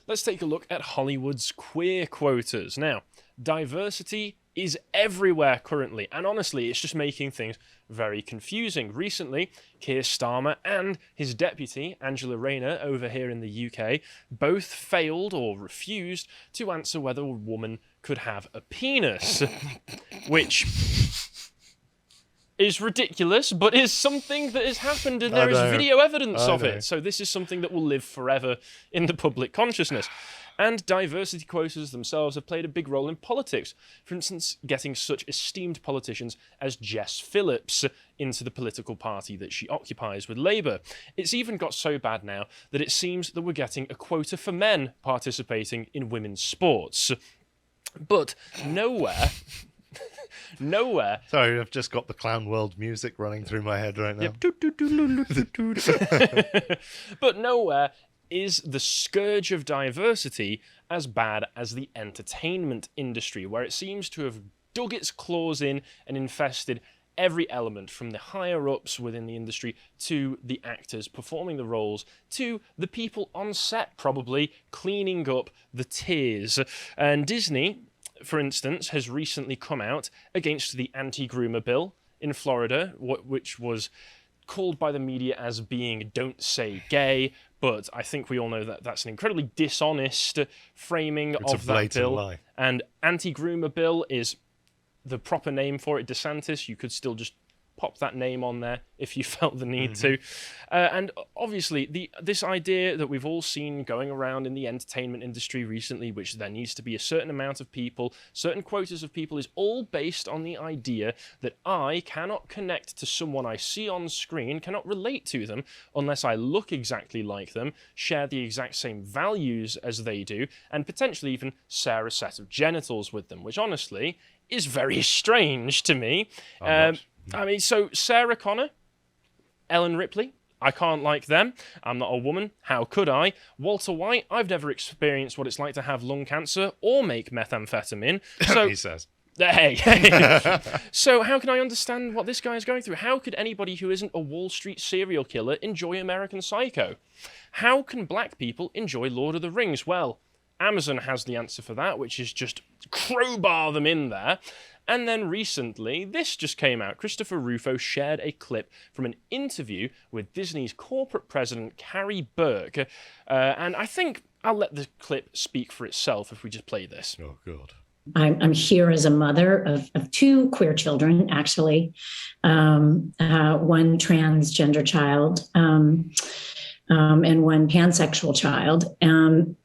let's take a look at Hollywood's queer quotas. Now, diversity is everywhere currently, and honestly, it's just making things very confusing. Recently, Keir Starmer and his deputy, Angela Rayner, over here in the UK, both failed or refused to answer whether a woman could have a penis, which is ridiculous, but is something that has happened, and there is video evidence of it. So this is something that will live forever in the public consciousness. And diversity quotas themselves have played a big role in politics. For instance, getting such esteemed politicians as Jess Phillips into the political party that she occupies with Labour. It's even got so bad now that it seems that we're getting a quota for men participating in women's sports. But nowhere... Sorry, I've just got the Clown World music running through my head right now. Yep. But nowhere is the scourge of diversity as bad as the entertainment industry, where it seems to have dug its claws in and infested every element, from the higher-ups within the industry to the actors performing the roles to the people on set probably cleaning up the tears. And Disney, for instance, has recently come out against the anti-groomer bill in Florida, which was called by the media as being "don't say gay," but I think we all know that that's an incredibly dishonest framing of that bill. Lie. And anti-groomer bill is the proper name for it. DeSantis, you could still just pop that name on there if you felt the need to. And obviously, this idea that we've all seen going around in the entertainment industry recently, which there needs to be a certain amount of people, certain quotas of people, is all based on the idea that I cannot connect to someone I see on screen, cannot relate to them unless I look exactly like them, share the exact same values as they do, and potentially even share a set of genitals with them, which honestly is very strange to me. I mean, so Sarah Connor, Ellen Ripley, I can't like them. I'm not a woman. How could I? Walter White, I've never experienced what it's like to have lung cancer or make methamphetamine. So, he says. Hey. So how can I understand what this guy is going through? How could anybody who isn't a Wall Street serial killer enjoy American Psycho? How can black people enjoy Lord of the Rings? Well, Amazon has the answer for that, which is just crowbar them in there. And then recently, this just came out. Christopher Rufo shared a clip from an interview with Disney's corporate president, Carrie Burke. And I think I'll let the clip speak for itself if we just play this. Oh, God. I'm here as a mother of two queer children, actually, one transgender child and one pansexual child, and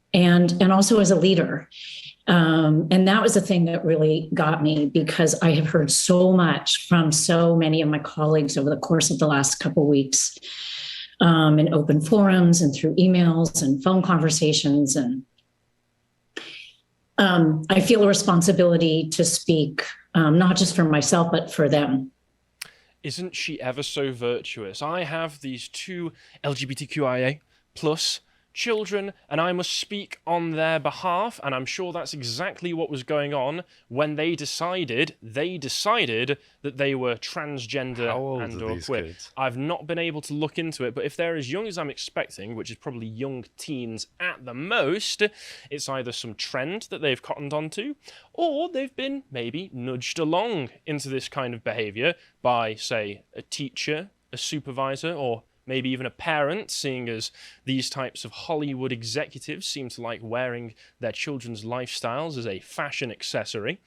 also as a leader. And that was the thing that really got me, because I have heard so much from so many of my colleagues over the course of the last couple of weeks in open forums and through emails and phone conversations. And I feel a responsibility to speak, not just for myself, but for them. Isn't she ever so virtuous? I have these two LGBTQIA plus children, and I must speak on their behalf, and I'm sure that's exactly what was going on when they decided that they were transgender and or queer. Kids? I've not been able to look into it, but if they're as young as I'm expecting, which is probably young teens at the most, it's either some trend that they've cottoned onto, or they've been maybe nudged along into this kind of behavior by, say, a teacher, a supervisor, or maybe even a parent, seeing as these types of Hollywood executives seem to like wearing their children's lifestyles as a fashion accessory.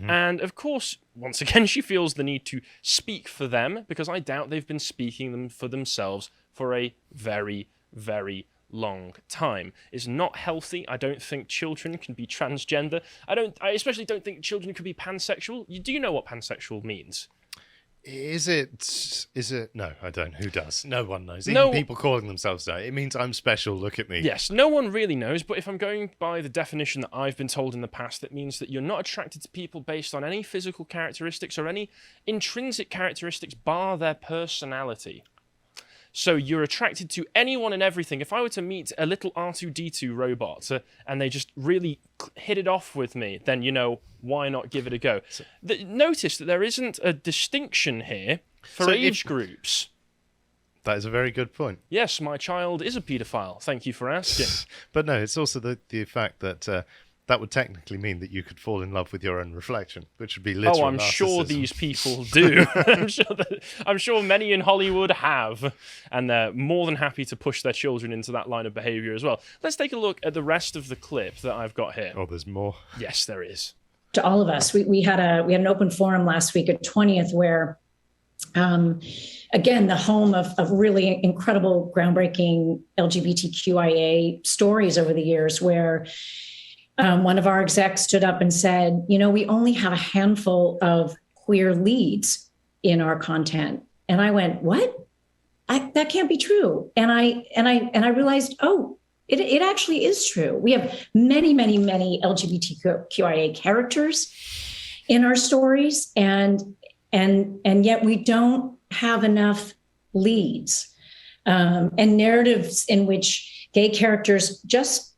And of course, once again, she feels the need to speak for them, because I doubt they've been speaking them for themselves for a very, very long time. It's not healthy. I don't think children can be transgender. I especially don't think children could be pansexual. Do you know what pansexual means? Is it? No, I don't. Who does? No one knows. Even people calling themselves that. It means I'm special. Look at me. Yes, no one really knows, but if I'm going by the definition that I've been told in the past, it means that you're not attracted to people based on any physical characteristics or any intrinsic characteristics bar their personality. So you're attracted to anyone and everything. If I were to meet a little R2-D2 robot and they just really hit it off with me, then, why not give it a go? Notice that there isn't a distinction here for age groups. That is a very good point. Yes, my child is a paedophile. Thank you for asking. But no, it's also the fact that that would technically mean that you could fall in love with your own reflection, which would be literal I'm narcissism. sure these people do. I'm sure many in Hollywood have, and they're more than happy to push their children into that line of behavior as well. Let's take a look at the rest of the clip that I've got here. Oh, there's more. Yes, there is. To all of us, we had an open forum last week at 20th where, again, the home of really incredible, groundbreaking LGBTQIA stories over the years, where one of our execs stood up and said, we only have a handful of queer leads in our content. And I went, what? That can't be true. And I realized, it actually is true. We have many, many, many LGBTQIA characters in our stories, and yet we don't have enough leads and narratives in which gay characters just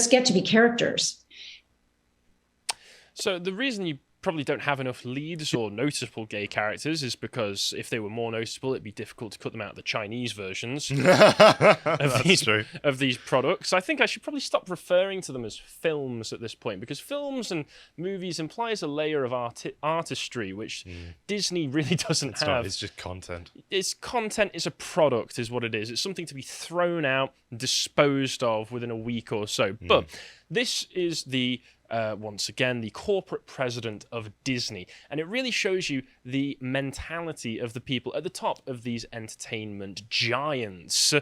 get to be characters. So the reason you probably don't have enough leads or noticeable gay characters is because if they were more noticeable, it'd be difficult to cut them out of the Chinese versions of these products. I think I should probably stop referring to them as films at this point, because films and movies implies a layer of artistry, which Disney really doesn't have. It's just content. It's content, is a product, is what it is. It's something to be thrown out, disposed of within a week or so. But this is once again, the corporate president of Disney. And it really shows you the mentality of the people at the top of these entertainment giants.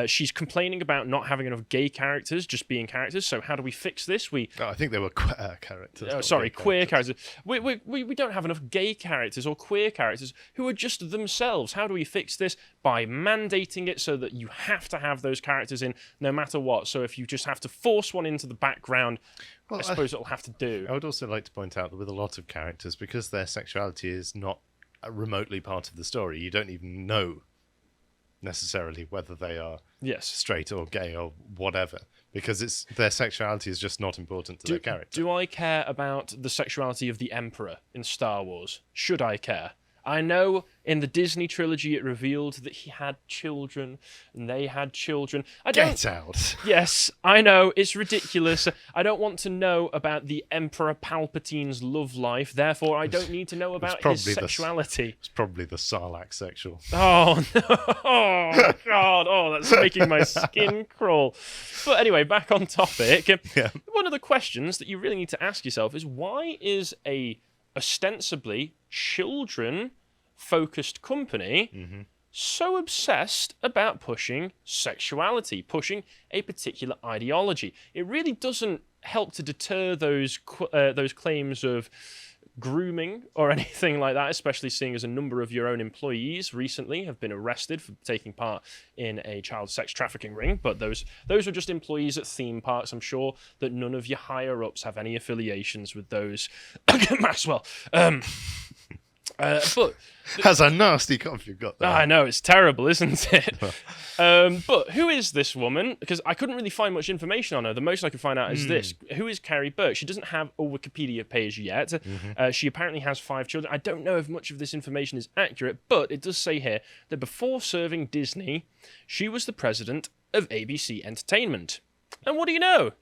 She's complaining about not having enough gay characters, just being characters. So how do we fix this? I think they were queer characters. Queer characters. We don't have enough gay characters or queer characters who are just themselves. How do we fix this? By mandating it so that you have to have those characters in no matter what. So if you just have to force one into the background, I suppose it'll have to do. I would also like to point out that with a lot of characters, because their sexuality is not remotely part of the story, you don't even know necessarily whether they are straight or gay or whatever, because their sexuality is just not important to their character. Do I care about the sexuality of the Emperor in Star Wars? Should I care? I know in the Disney trilogy it revealed that he had children and they had children. Get out. Yes, I know, it's ridiculous. I don't want to know about the Emperor Palpatine's love life, therefore I don't need to know about his sexuality. It's probably the Sarlacc sexual. Oh, no. Oh, God. Oh, that's making my skin crawl. But anyway, back on topic. Yeah. One of the questions that you really need to ask yourself is, why is a ostensibly children-focused company so obsessed about pushing sexuality, pushing a particular ideology? It really doesn't help to deter those claims of grooming or anything like that, especially seeing as a number of your own employees recently have been arrested for taking part in a child sex trafficking ring. But those are just employees at theme parks. I'm sure that none of your higher-ups have any affiliations with those. Maxwell. But that's a nasty cough you've got there. I know, it's terrible, isn't it? But who is this woman? Because I couldn't really find much information on her. The most I could find out is this. Who is Carrie Burke? She doesn't have a Wikipedia page yet. She apparently has 5 children. I don't know if much of this information is accurate, but it does say here that before serving Disney, she was the president of ABC Entertainment. And what do you know?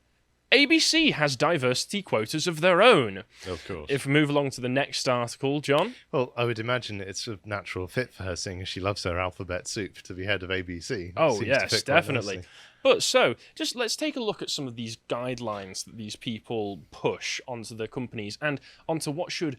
ABC has diversity quotas of their own. Of course. If we move along to the next article, John. Well, I would imagine it's a natural fit for her, seeing as she loves her alphabet soup, to be head of ABC. Oh, yes, definitely. But so, just let's take a look at some of these guidelines that these people push onto the companies and onto what should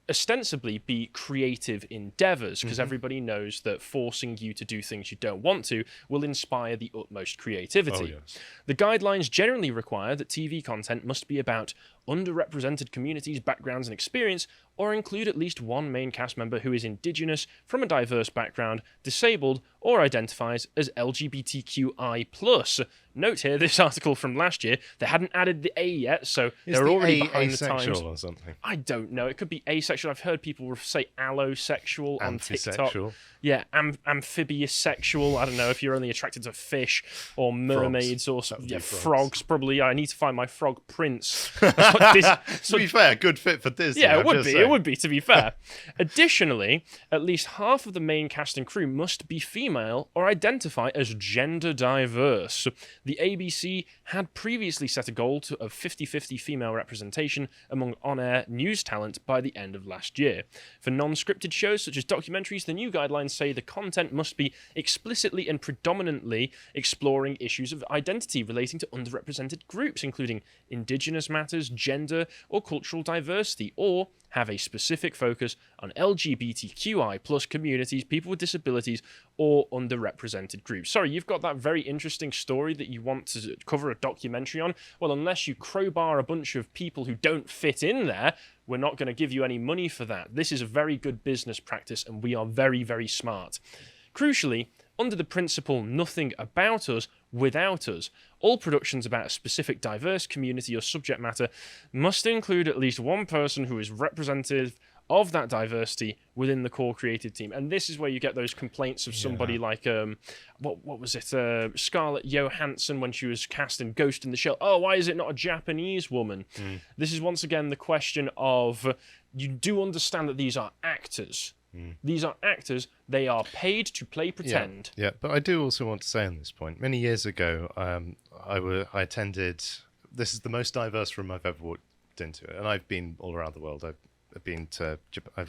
ostensibly be creative endeavors, because everybody knows that forcing you to do things you don't want to will inspire the utmost creativity. Oh, yes. The guidelines generally require that TV content must be about underrepresented communities, backgrounds, and experience, or include at least one main cast member who is indigenous, from a diverse background, disabled, or identifies as LGBTQI+. Note here, this article from last year, they hadn't added the A yet, so they're already behind the times. Or something? I don't know. It could be asexual. I've heard people say allosexual on TikTok. amphibious sexual. I don't know if you're only attracted to fish or mermaids or frogs. Probably. I need to find my frog prince. To be fair, good fit for Disney. Yeah, it would be. It would be, to be fair. Additionally, at least half of the main cast and crew must be female or identify as gender diverse. The ABC had previously set a goal of 50-50 female representation among on-air news talent by the end of last year. For non-scripted shows such as documentaries, the new guidelines say the content must be explicitly and predominantly exploring issues of identity relating to underrepresented groups, including Indigenous matters, gender, or cultural diversity, or have a specific focus on LGBTQI+ communities, people with disabilities, or underrepresented groups. Sorry, you've got that very interesting story that you want to cover a documentary on. Well, unless you crowbar a bunch of people who don't fit in there, we're not going to give you any money for that. This is a very good business practice, and we are very, very smart. Crucially, under the principle nothing about us without us, all productions about a specific diverse community or subject matter must include at least one person who is representative of that diversity within the core creative team. And this is where you get those complaints of somebody like what was it, Scarlett Johansson, when she was cast in Ghost in the Shell. Oh, why is it not a Japanese woman? This is once again the question of, you do understand that these are actors. These are actors. They are paid to play pretend. Yeah, but I do also want to say on this point, many years ago, I attended, this is the most diverse room I've ever walked into, and I've been all around the world. I've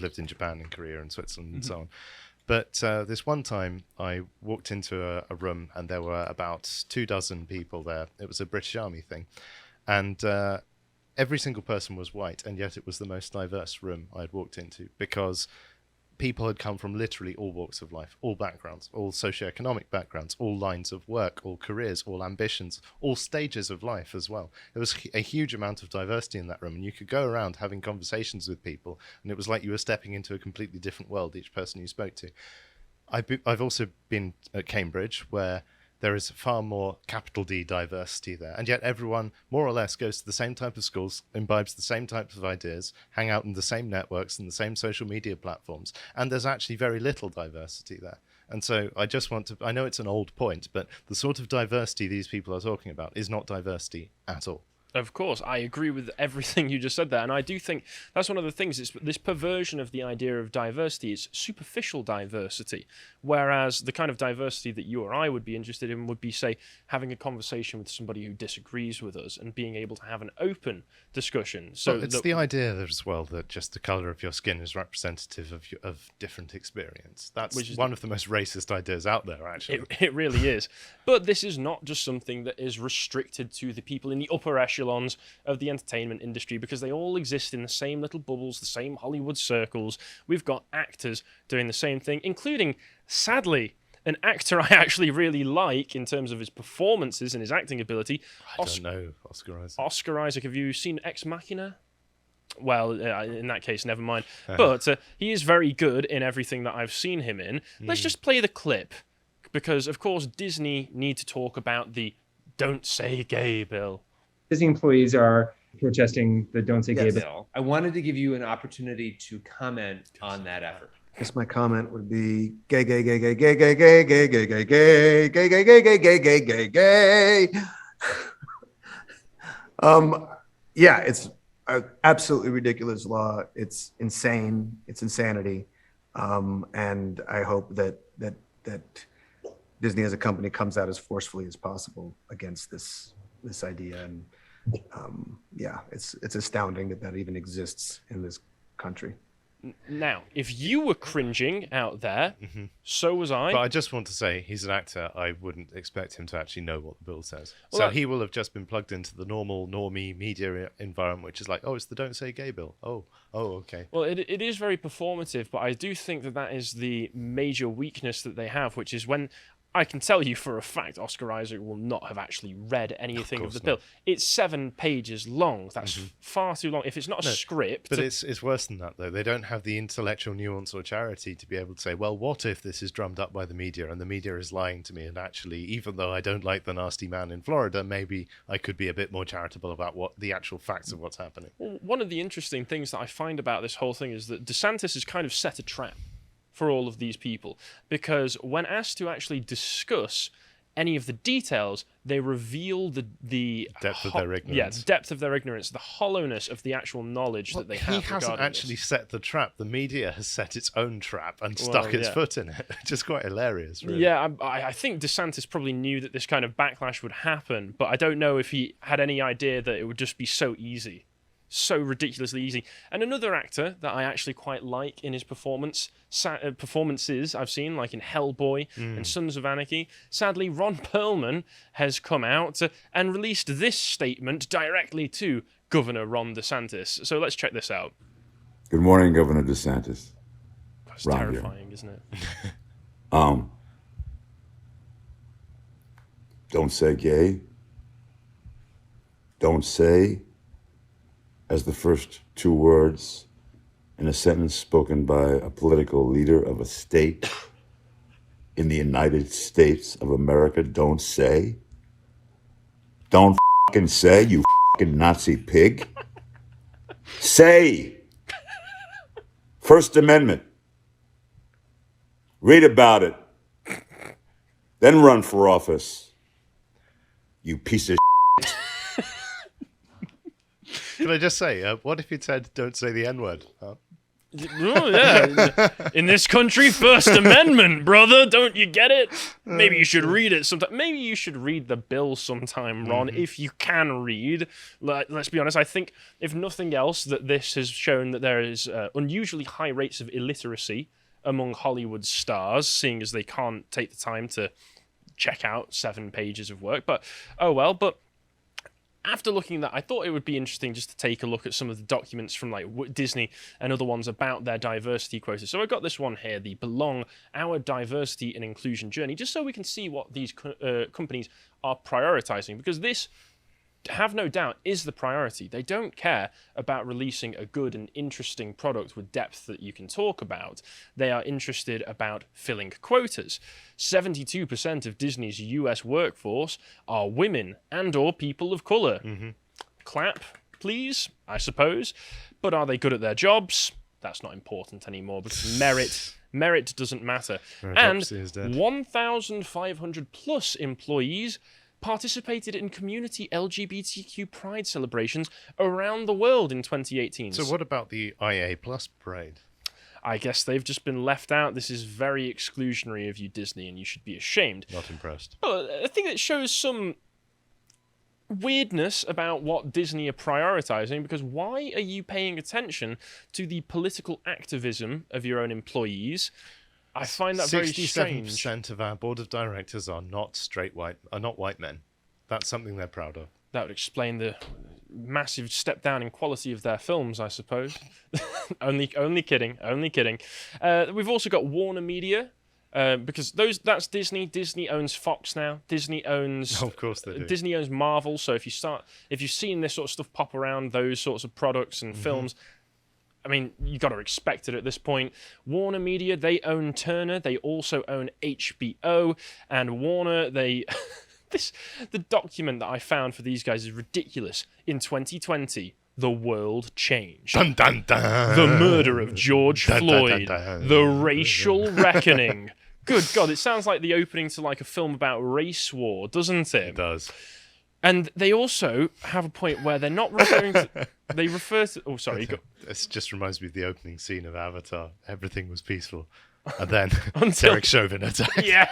lived in Japan and Korea and Switzerland and so on. But this one time I walked into a room and there were about 24 people there. It was a British Army thing. And every single person was white, and yet it was the most diverse room I'd walked into, because people had come from literally all walks of life, all backgrounds, all socioeconomic backgrounds, all lines of work, all careers, all ambitions, all stages of life as well. There was a huge amount of diversity in that room, and you could go around having conversations with people, and it was like you were stepping into a completely different world, each person you spoke to. I've also been at Cambridge, where there is far more capital D diversity there, and yet everyone more or less goes to the same type of schools, imbibes the same types of ideas, hang out in the same networks and the same social media platforms, and there's actually very little diversity there. And so I just want to, I know it's an old point, but the sort of diversity these people are talking about is not diversity at all. Of course, I agree with everything you just said there, and I do think that's one of the things. It's this perversion of the idea of diversity is superficial diversity, whereas the kind of diversity that you or I would be interested in would be, say, having a conversation with somebody who disagrees with us and being able to have an open discussion. So well, it's the idea as well that just the colour of your skin is representative of different experience. That's one of the most racist ideas out there, actually. It really is. But this is not just something that is restricted to the people in the upper echelon of the entertainment industry, because they all exist in the same little bubbles, the same Hollywood circles. We've got actors doing the same thing, including, sadly, an actor I actually really like in terms of his performances and his acting ability. I don't know, Oscar Isaac. Oscar Isaac, have you seen Ex Machina? Well, in that case, never mind. But he is very good in everything that I've seen him in. Let's just play the clip, because, of course, Disney need to talk about the Don't Say Gay bill. Disney employees are protesting the Don't Say Gay bill. I wanted to give you an opportunity to comment on that effort. I guess my comment would be gay, gay, gay, gay, gay, gay, gay, gay, gay, gay, gay, gay, gay, gay, gay, gay, gay, gay, gay. Yeah, it's an absolutely ridiculous law. It's insane. It's insanity. And I hope that Disney as a company comes out as forcefully as possible against this idea. And yeah, it's astounding that even exists in this country. Now, if you were cringing out there, so was I. But I just want to say, he's an actor. I wouldn't expect him to actually know what the bill says. Well, so he will have just been plugged into the normie media environment, which is like, oh, it's the Don't Say Gay bill. Oh, okay. Well, it is very performative, but I do think that is the major weakness that they have, which is when I can tell you for a fact Oscar Isaac will not have actually read anything of the bill. It's 7 pages long. That's far too long. If it's not a script... But it's worse than that, though. They don't have the intellectual nuance or charity to be able to say, well, what if this is drummed up by the media and the media is lying to me, and actually, even though I don't like the nasty man in Florida, maybe I could be a bit more charitable about what the actual facts of what's happening. Well, one of the interesting things that I find about this whole thing is that DeSantis has kind of set a trap for all of these people, because when asked to actually discuss any of the details, they reveal the depth of their ignorance. Yeah, the depth of their ignorance, the hollowness of the actual knowledge that they have. He hasn't actually this. set the trap. The media has set its own trap and stuck its foot in it. Just quite hilarious, really. Yeah, I think DeSantis probably knew that this kind of backlash would happen, but I don't know if he had any idea that it would just be so easy. So ridiculously easy. And another actor that I actually quite like in his performances I've seen, like in Hellboy and Sons of Anarchy. Sadly, Ron Perlman has come out and released this statement directly to Governor Ron DeSantis. So let's check this out. Good morning, Governor DeSantis. That's terrifying, isn't it? Don't say gay. Don't say as the first two words in a sentence spoken by a political leader of a state in the United States of America. Don't say. Don't fucking say, you fucking Nazi pig. Say. First Amendment. Read about it. Then run for office. You piece of Can I just say, what if he said, don't say the N-word? Oh, yeah. In this country, First Amendment, brother. Don't you get it? Maybe you should read it sometime. Maybe you should read the bill sometime, Ron, if you can read. Let's be honest. I think, if nothing else, that this has shown that there is unusually high rates of illiteracy among Hollywood stars, seeing as they can't take the time to check out 7 pages of work. But, oh well. But after looking at that, I thought it would be interesting just to take a look at some of the documents from like Disney and other ones about their diversity quotas. So I got this one here, the Belong, Our Diversity and Inclusion Journey, just so we can see what these companies are prioritizing, because this, have no doubt, is the priority. They don't care about releasing a good and interesting product with depth that you can talk about. They are interested about filling quotas. 72% of Disney's US workforce are women and or people of color. Clap, please, I suppose. But are they good at their jobs? That's not important anymore, because merit doesn't matter. And 1,500 plus employees participated in community LGBTQ pride celebrations around the world in 2018. So what about the IA Plus parade? I guess they've just been left out. This is very exclusionary of you, Disney, and you should be ashamed. Not impressed. Well, I think it shows some weirdness about what Disney are prioritizing, because why are you paying attention to the political activism of your own employees? I find that very strange. 67% of our board of directors are not white men. That's something they're proud of. That would explain the massive step down in quality of their films, I suppose. only kidding. We've also got WarnerMedia, because that's Disney. Disney owns Fox now. Disney owns. Oh, of course they do. Disney owns Marvel. So if you've seen this sort of stuff pop around, those sorts of products and films, I mean, you got to expect it at this point. WarnerMedia, they own Turner. They also own HBO. And Warner, the document that I found for these guys is ridiculous. In 2020, the world changed. Dun, dun, dun. The murder of George Floyd. Dun, dun, dun. The racial reckoning. Good God, it sounds like the opening to like a film about race war, doesn't it? It does. And they also have a point where they're not referring to... They refer to... Oh, sorry. This just reminds me of the opening scene of Avatar. Everything was peaceful. And then Until... Derek Chauvin attacked. Yeah.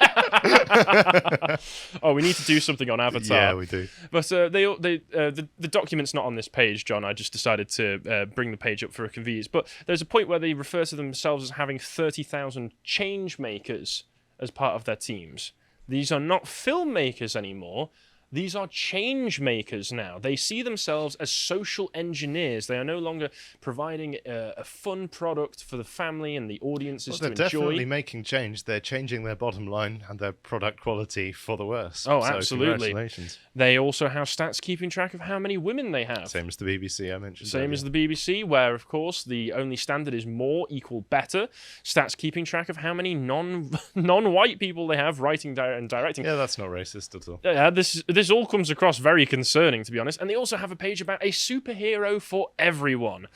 Oh, we need to do something on Avatar. Yeah, we do. But the document's not on this page, John. I just decided to bring the page up for a convenience. But there's a point where they refer to themselves as having 30,000 change makers as part of their teams. These are not filmmakers anymore. These are change makers now. They see themselves as social engineers. They are no longer providing a fun product for the family and the audiences to enjoy. They're definitely making change. They're changing their bottom line and their product quality for the worse. Oh, so absolutely. Congratulations. They also have stats keeping track of how many women they have. Same as the BBC I mentioned. Same as the BBC, where, of course, the only standard is more equal better. Stats keeping track of how many non-white people they have writing and directing. Yeah, that's not racist at all. Yeah, this all comes across very concerning, to be honest. And they also have a page about a superhero for everyone.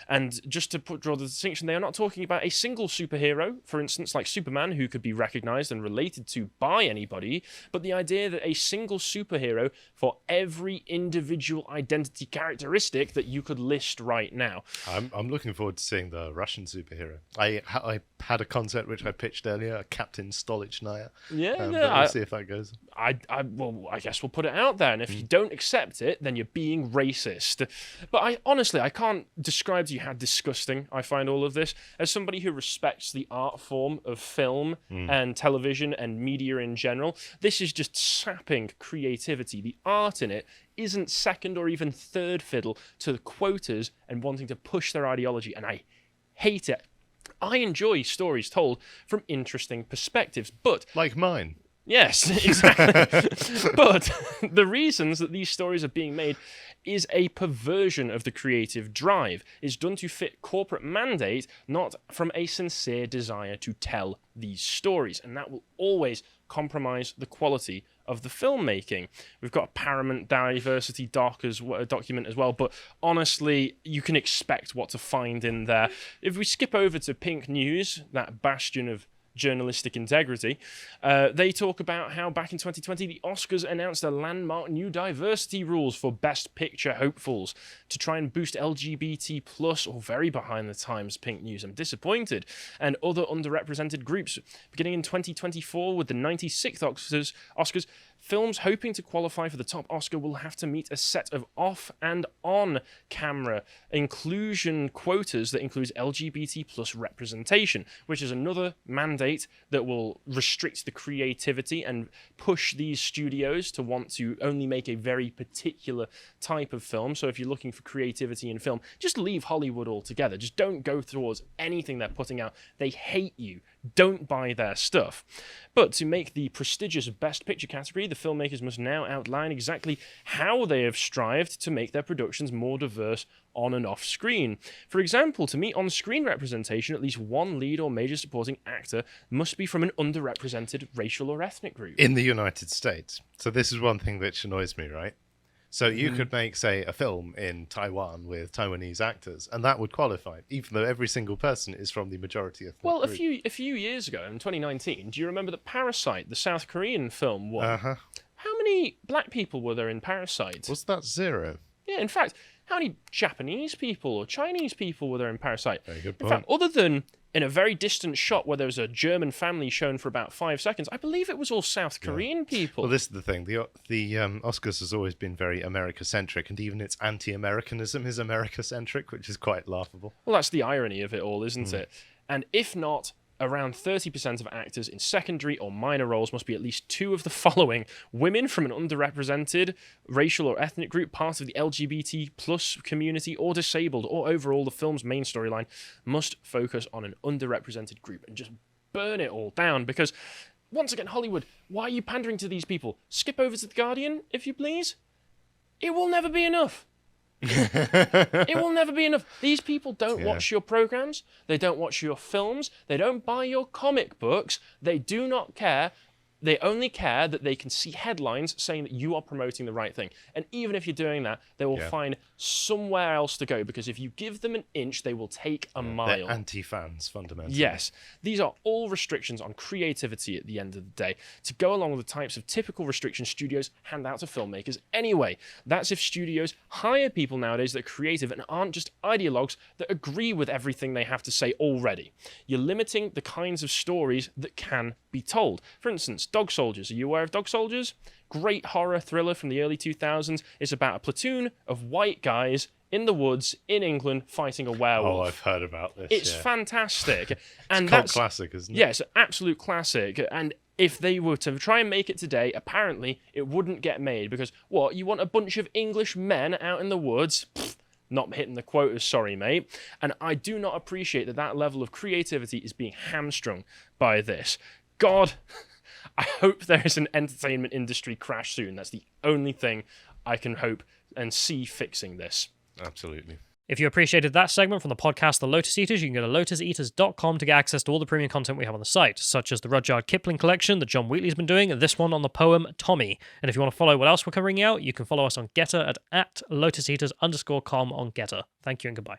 And just to draw the distinction, they are not talking about a single superhero, for instance, like Superman, who could be recognized and related to by anybody, but the idea that a single superhero for every individual identity characteristic that you could list right now. I'm looking forward to seeing the Russian superhero. I had a concept which I pitched earlier, Captain Stolichnaya. Yeah, we'll see if that goes. I guess we'll put it out there, and if you don't accept it, then you're being racist. But I can't describe to you how disgusting I find all of this. As somebody who respects the art form of film and television and media in general, this is just sapping creativity. The art in it isn't second or even third fiddle to the quotas and wanting to push their ideology, and I hate it. I enjoy stories told from interesting perspectives, but... Like mine. Yes, exactly. But the reasons that these stories are being made is a perversion of the creative drive. It's done to fit corporate mandate, not from a sincere desire to tell these stories. And that will always compromise the quality of the filmmaking. We've got a Paramount diversity document as well, but honestly, you can expect what to find in there. If we skip over to Pink News, that bastion of journalistic integrity, they talk about how back in 2020 the Oscars announced a landmark new diversity rules for Best Picture hopefuls to try and boost LGBT plus, or very behind the times, Pink News, I'm disappointed, and other underrepresented groups. Beginning in 2024 with the 96th Oscars, films hoping to qualify for the top Oscar will have to meet a set of off and on camera inclusion quotas that includes LGBT plus representation, which is another mandate that will restrict the creativity and push these studios to want to only make a very particular type of film. So if you're looking for creativity in film, just leave Hollywood altogether. Just don't go towards anything they're putting out. They hate you. Don't buy their stuff. But to make the prestigious Best Picture category, the filmmakers must now outline exactly how they have strived to make their productions more diverse on and off screen. For example, to meet on-screen representation, at least one lead or major supporting actor must be from an underrepresented racial or ethnic group. In the United States. So this is one thing which annoys me, right? So you could make, say, a film in Taiwan with Taiwanese actors, and that would qualify, even though every single person is from the majority ethnic group. A few years ago, in 2019, do you remember that Parasite, the South Korean film, won? Uh-huh. How many black people were there in Parasite? Was that 0? Yeah, in fact, how many Japanese people or Chinese people were there in Parasite? Very good point. In fact, other than in a very distant shot where there was a German family shown for about 5 seconds, I believe it was all South Korean people. Well, this is the thing. The Oscars has always been very America-centric, and even its anti-Americanism is America-centric, which is quite laughable. Well, that's the irony of it all, isn't it? And if not, around 30% of actors in secondary or minor roles must be at least 2 of the following: women from an underrepresented racial or ethnic group, part of the LGBT plus community, or disabled, or overall the film's main storyline must focus on an underrepresented group. And just burn it all down, because once again, Hollywood, why are you pandering to these people? Skip over to The Guardian, if you please. It will never be enough. It will never be enough. These people don't watch your programs. They don't watch your films. They don't buy your comic books. They do not care. They only care that they can see headlines saying that you are promoting the right thing. And even if you're doing that, they will find somewhere else to go, because if you give them an inch, they will take a mile. They're anti-fans, fundamentally. Yes. These are all restrictions on creativity at the end of the day, to go along with the types of typical restrictions studios hand out to filmmakers anyway. That's if studios hire people nowadays that are creative and aren't just ideologues that agree with everything they have to say already. You're limiting the kinds of stories that can be told. For instance, Dog Soldiers. Are you aware of Dog Soldiers? Great horror thriller from the early 2000s. It's about a platoon of white guys in the woods in England fighting a werewolf. Oh, I've heard about this. It's fantastic. And that's a classic, isn't it? Yeah, it's an absolute classic. And if they were to try and make it today, apparently it wouldn't get made, because what, you want a bunch of English men out in the woods? Pfft, not hitting the quotas, sorry, mate. And I do not appreciate that level of creativity is being hamstrung by this. God, I hope there is an entertainment industry crash soon. That's the only thing I can hope and see fixing this. Absolutely. If you appreciated that segment from the podcast The Lotus Eaters, you can go to lotuseaters.com to get access to all the premium content we have on the site, such as the Rudyard Kipling collection that John Wheatley's been doing, and this one on the poem Tommy. And if you want to follow what else we're covering out, you can follow us on Getter at lotuseaters_com on Getter. Thank you and goodbye.